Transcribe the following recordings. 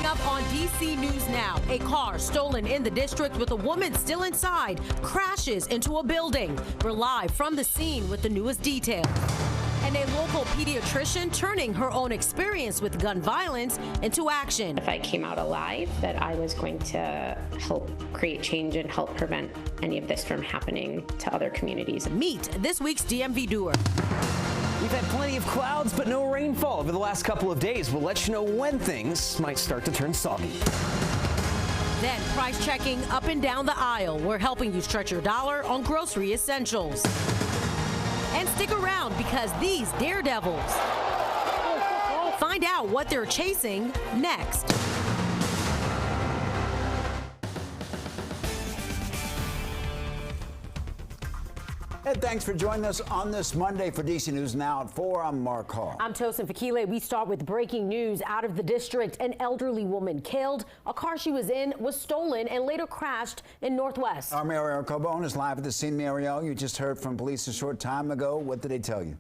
Coming up on DC News Now, a car stolen in the district with a woman still inside crashes into a building. We're live from the scene with the newest details. And a local pediatrician turning her own experience with gun violence into action. If I came out alive, that I was going to help create change and help prevent any of this from happening to other communities. Meet this week's DMV doer. We've had plenty of clouds, but no rainfall over the last couple of days. We'll let you know when things might start to turn soggy. Then price checking up and down the aisle. We're helping you stretch your dollar on grocery essentials. And stick around because these daredevils find out what they're chasing next. And thanks for joining us on this Monday for DC News Now at 4. I'm Mark Hall. I'm Tosin Fakile. We start with breaking news out of the district. An elderly woman killed. A car she was in was stolen and later crashed in Northwest. Our Marielle Carbone is live at the scene. Marielle, you just heard from police a short time ago. What did they tell you?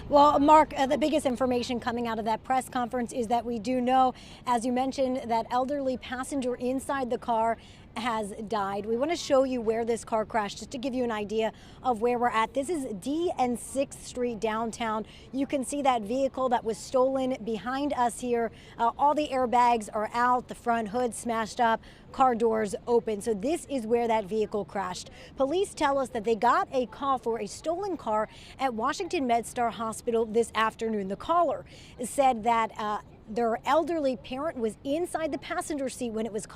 Well, Mark, the biggest information coming out of that press conference is that we do know, as you mentioned, that elderly passenger inside the car has died. We want to show you where this car crashed just to give you an idea of where we're at. This is D and 6th Street downtown. You can see that vehicle that was stolen behind us here. All the airbags are out, the front hood smashed up, car doors open. So this is where that vehicle crashed. Police tell us that they got a call for a stolen car at Washington MedStar Hospital this afternoon. The caller said that their elderly parent was inside the passenger seat when it was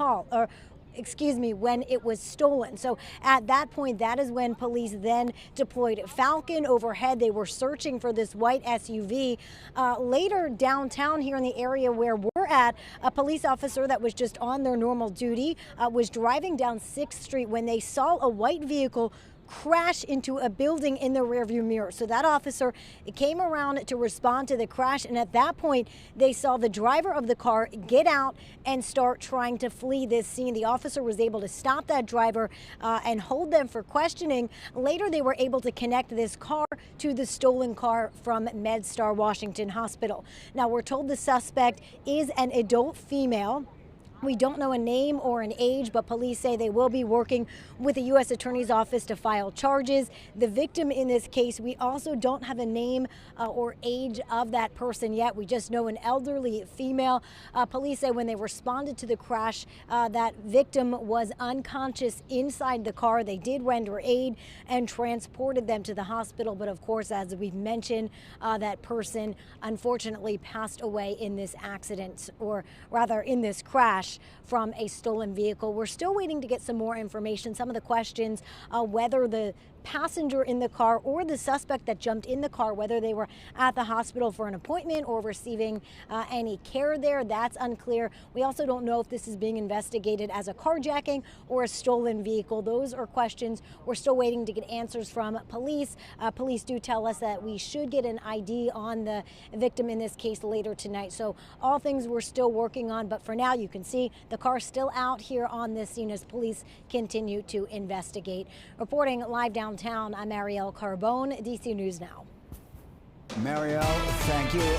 when it was stolen. So at that point, that is when police then deployed Falcon overhead. They were searching for this white SUV. Later downtown here in the area where we're at, a police officer that was just on their normal duty was driving down 6th Street when they saw a white vehicle crash into a building in the rearview mirror. So that officer came around to respond to the crash, and at that point they saw the driver of the car get out and start trying to flee this scene. The officer was able to stop that driver and hold them for questioning. Later they were able to connect this car to the stolen car from MedStar Washington Hospital. Now we're told the suspect is an adult female. We don't know a name or an age, but police say they will be working with the U.S. Attorney's Office to file charges. The victim in this case, we also don't have a name or age of that person yet. We just know an elderly female. Police say when they responded to the crash, that victim was unconscious inside the car. They did render aid and transported them to the hospital. But of course, as we've mentioned, that person unfortunately passed away in this accident, or rather in this crash from a stolen vehicle. We're still waiting to get some more information. Some of the questions, whether the passenger in the car or the suspect that jumped in the car, whether they were at the hospital for an appointment or receiving any care there, that's unclear. We also don't know if this is being investigated as a carjacking or a stolen vehicle. Those are questions we're still waiting to get answers from police. Police do tell us that we should get an ID on the victim in this case later tonight. So all things we're still working on, but for now you can see the car still out here on this scene as police continue to investigate. Reporting live downtown, I'm Marielle Carbone, DC News Now. Marielle, thank you.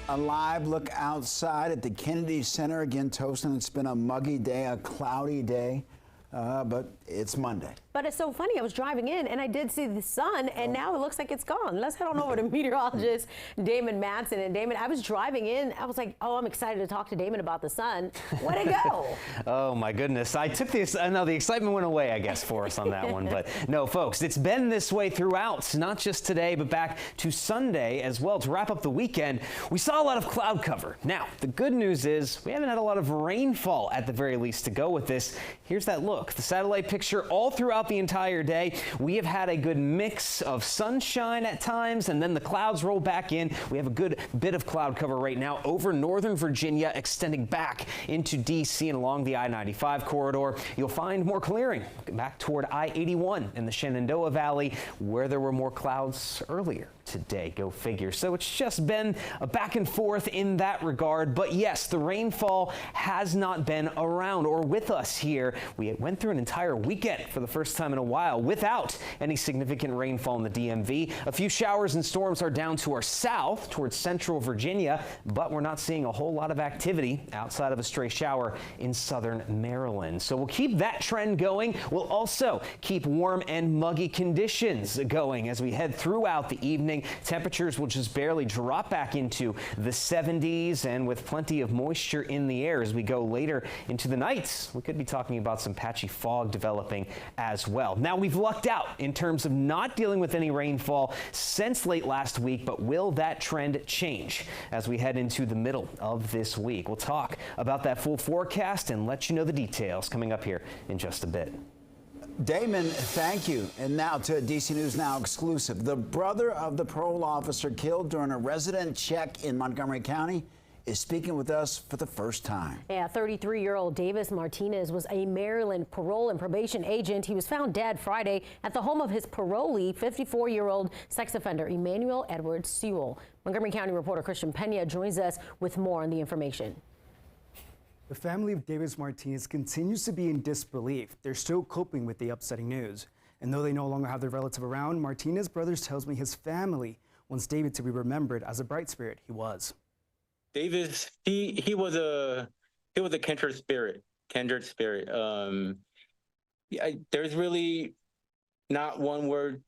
A live look outside at the Kennedy Center. Again, Tosin, it's been a muggy day, a cloudy day, but it's Monday. But it's so funny. I was driving in and I did see the sun, and now it looks like it's gone. Let's head on over to meteorologist Damon Madsen. And Damon, I was driving in. I was like, oh, I'm excited to talk to Damon about the sun. Where'd it go? Oh, my goodness. I took this. No, the excitement went away, I guess, for us on that one. But no, folks, it's been this way throughout, not just today, but back to Sunday as well. To wrap up the weekend, we saw a lot of cloud cover. Now, the good news is we haven't had a lot of rainfall at the very least to go with this. Here's that look. The satellite picture all throughout the entire day. We have had a good mix of sunshine at times, and then the clouds roll back in. We have a good bit of cloud cover right now over northern Virginia, extending back into D.C. and along the I-95 corridor. You'll find more clearing back toward I-81 in the Shenandoah Valley, where there were more clouds earlier today. Go figure. So it's just been a back and forth in that regard. But yes, the rainfall has not been around or with us here. We went through an entire weekend for the first time in a while without any significant rainfall in the DMV. A few showers and storms are down to our south towards central Virginia, but we're not seeing a whole lot of activity outside of a stray shower in southern Maryland. So we'll keep that trend going. We'll also keep warm and muggy conditions going as we head throughout the evening. Temperatures will just barely drop back into the 70s, and with plenty of moisture in the air as we go later into the nights, we could be talking about some patchy fog developing as well. Now, we've lucked out in terms of not dealing with any rainfall since late last week, but will that trend change as we head into the middle of this week? We'll talk about that full forecast and let you know the details coming up here in just a bit. Damon, thank you. And now to a DC News Now exclusive. The brother of the parole officer killed during a resident check in Montgomery County is speaking with us for the first time. Yeah, 33-year-old Davis Martinez was a Maryland parole and probation agent. He was found dead Friday at the home of his parolee, 54-year-old sex offender Emmanuel Edward Sewell. Montgomery County reporter Christian Pena joins us with more on the information. The family of Davis Martinez continues to be in disbelief. They're still coping with the upsetting news. And though they no longer have their relative around, Martinez Brothers tells me his family wants David to be remembered as a bright spirit he was. Davis, he was a kindred spirit. There's really not one word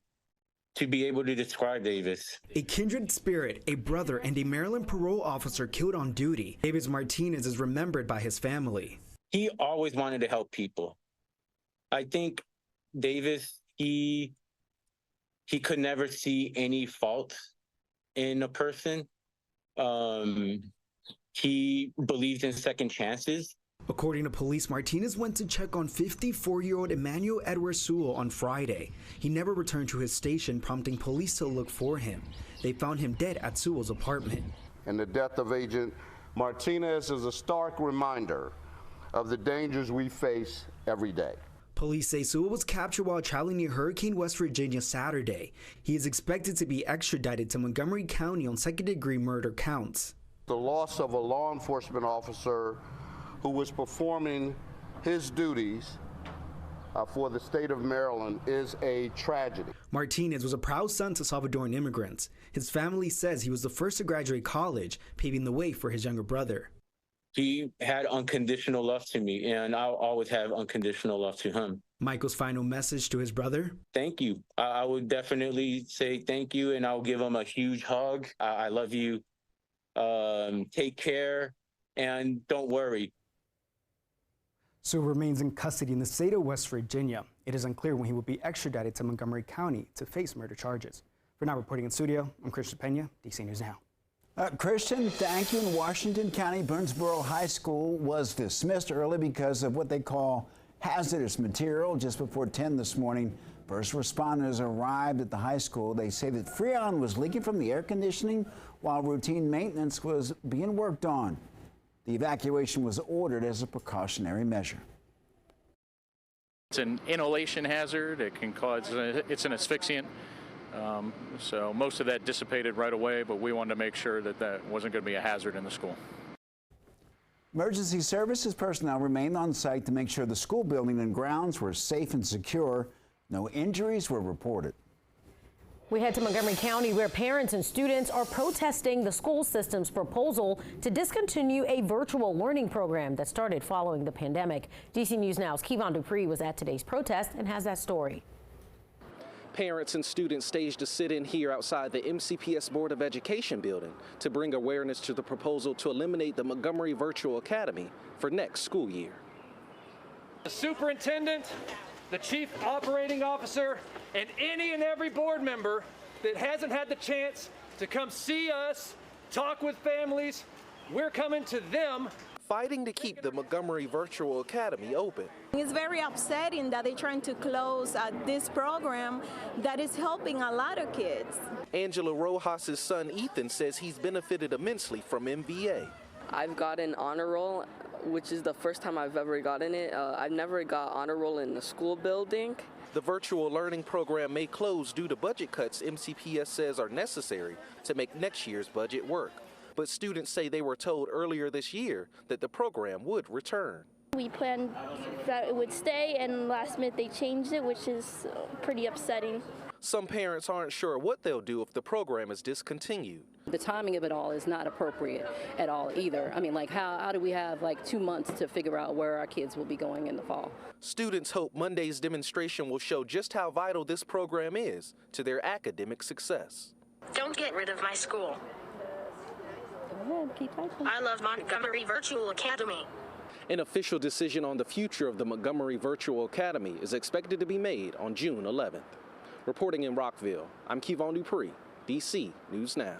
to be able to describe Davis. A kindred spirit, a brother, and a Maryland parole officer killed on duty. Davis Martinez is remembered by his family. He always wanted to help people. I think Davis, he could never see any fault in a person. He believed in second chances. According to police, Martinez went to check on 54-year-old Emmanuel Edward Sewell on Friday. He never returned to his station, prompting police to look for him. They found him dead at Sewell's apartment. And the death of Agent Martinez is a stark reminder of the dangers we face every day. Police say Sewell was captured while traveling near Hurricane, West Virginia Saturday. He is expected to be extradited to Montgomery County on second-degree murder counts. The loss of a law enforcement officer who was performing his duties for the state of Maryland is a tragedy. Martinez was a proud son to Salvadoran immigrants. His family says he was the first to graduate college, paving the way for his younger brother. He had unconditional love to me, and I'll always have unconditional love to him. Michael's final message to his brother? Thank you. I would definitely say thank you, and I'll give him a huge hug. I love you. Take care, and don't worry. Sewell remains in custody in the state of West Virginia. It is unclear when he will be extradited to Montgomery County to face murder charges. For now, reporting in studio, I'm Christian Pena, DC News Now. Christian, thank you. In Washington County, Burnsboro High School was dismissed early because of what they call hazardous material. Just before 10 this morning, first responders arrived at the high school. They say that Freon was leaking from the air conditioning while routine maintenance was being worked on. The evacuation was ordered as a precautionary measure. It's an inhalation hazard. It can cause, it's an asphyxiant. So most of that dissipated right away, but we wanted to make sure that that wasn't going to be a hazard in the school. Emergency services personnel remained on site to make sure the school building and grounds were safe and secure. No injuries were reported. We head to Montgomery County, where parents and students are protesting the school system's proposal to discontinue a virtual learning program that started following the pandemic. DC News Now's Kevon Dupree was at today's protest and has that story. Parents and students staged a sit-in here outside the MCPS Board of Education building to bring awareness to the proposal to eliminate the Montgomery Virtual Academy for next school year. The superintendent, the chief operating officer, and any and every board member that hasn't had the chance to come see us, talk with families, we're coming to them. Fighting to keep the Montgomery Virtual Academy open. It's very upsetting that they're trying to close this program that is helping a lot of kids. Angela Rojas' son Ethan says he's benefited immensely from MVA. I've gotten honor roll, which is the first time I've ever gotten it. I've never got honor roll in the school building. The virtual learning program may close due to budget cuts MCPS says are necessary to make next year's budget work. But students say they were told earlier this year that the program would return. We planned that it would stay, and last minute they changed it, which is pretty upsetting. Some parents aren't sure what they'll do if the program is discontinued. The timing of it all is not appropriate at all either. I mean, like, how do we have like 2 months to figure out where our kids will be going in the fall? Students hope Monday's demonstration will show just how vital this program is to their academic success. Don't get rid of my school. Go ahead, keep typing. I love Montgomery Virtual Academy. An official decision on the future of the Montgomery Virtual Academy is expected to be made on June 11th. Reporting in Rockville, I'm Kevon Dupree, DC News Now.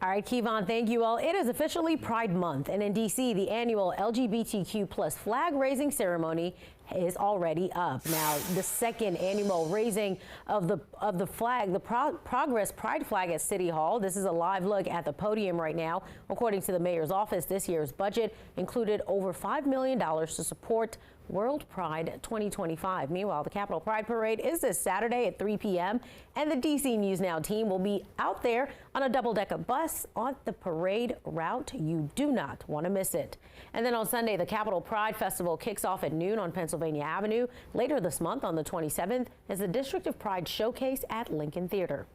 All right, Kevon, thank you all. It is officially Pride Month, and in D.C., the annual LGBTQ plus flag raising ceremony is already up. Now, the second annual raising of the flag, the Progress Pride flag at City Hall. This is a live look at the podium right now. According to the mayor's office, this year's budget included over $5 million to support World Pride 2025. Meanwhile, the Capitol Pride Parade is this Saturday at 3 p.m. and the DC News Now team will be out there on a double-decker bus on the parade route. You do not want to miss it. And then on Sunday, the Capitol Pride Festival kicks off at noon on Pennsylvania Avenue. Later this month on the 27th is the District of Pride Showcase at Lincoln Theater.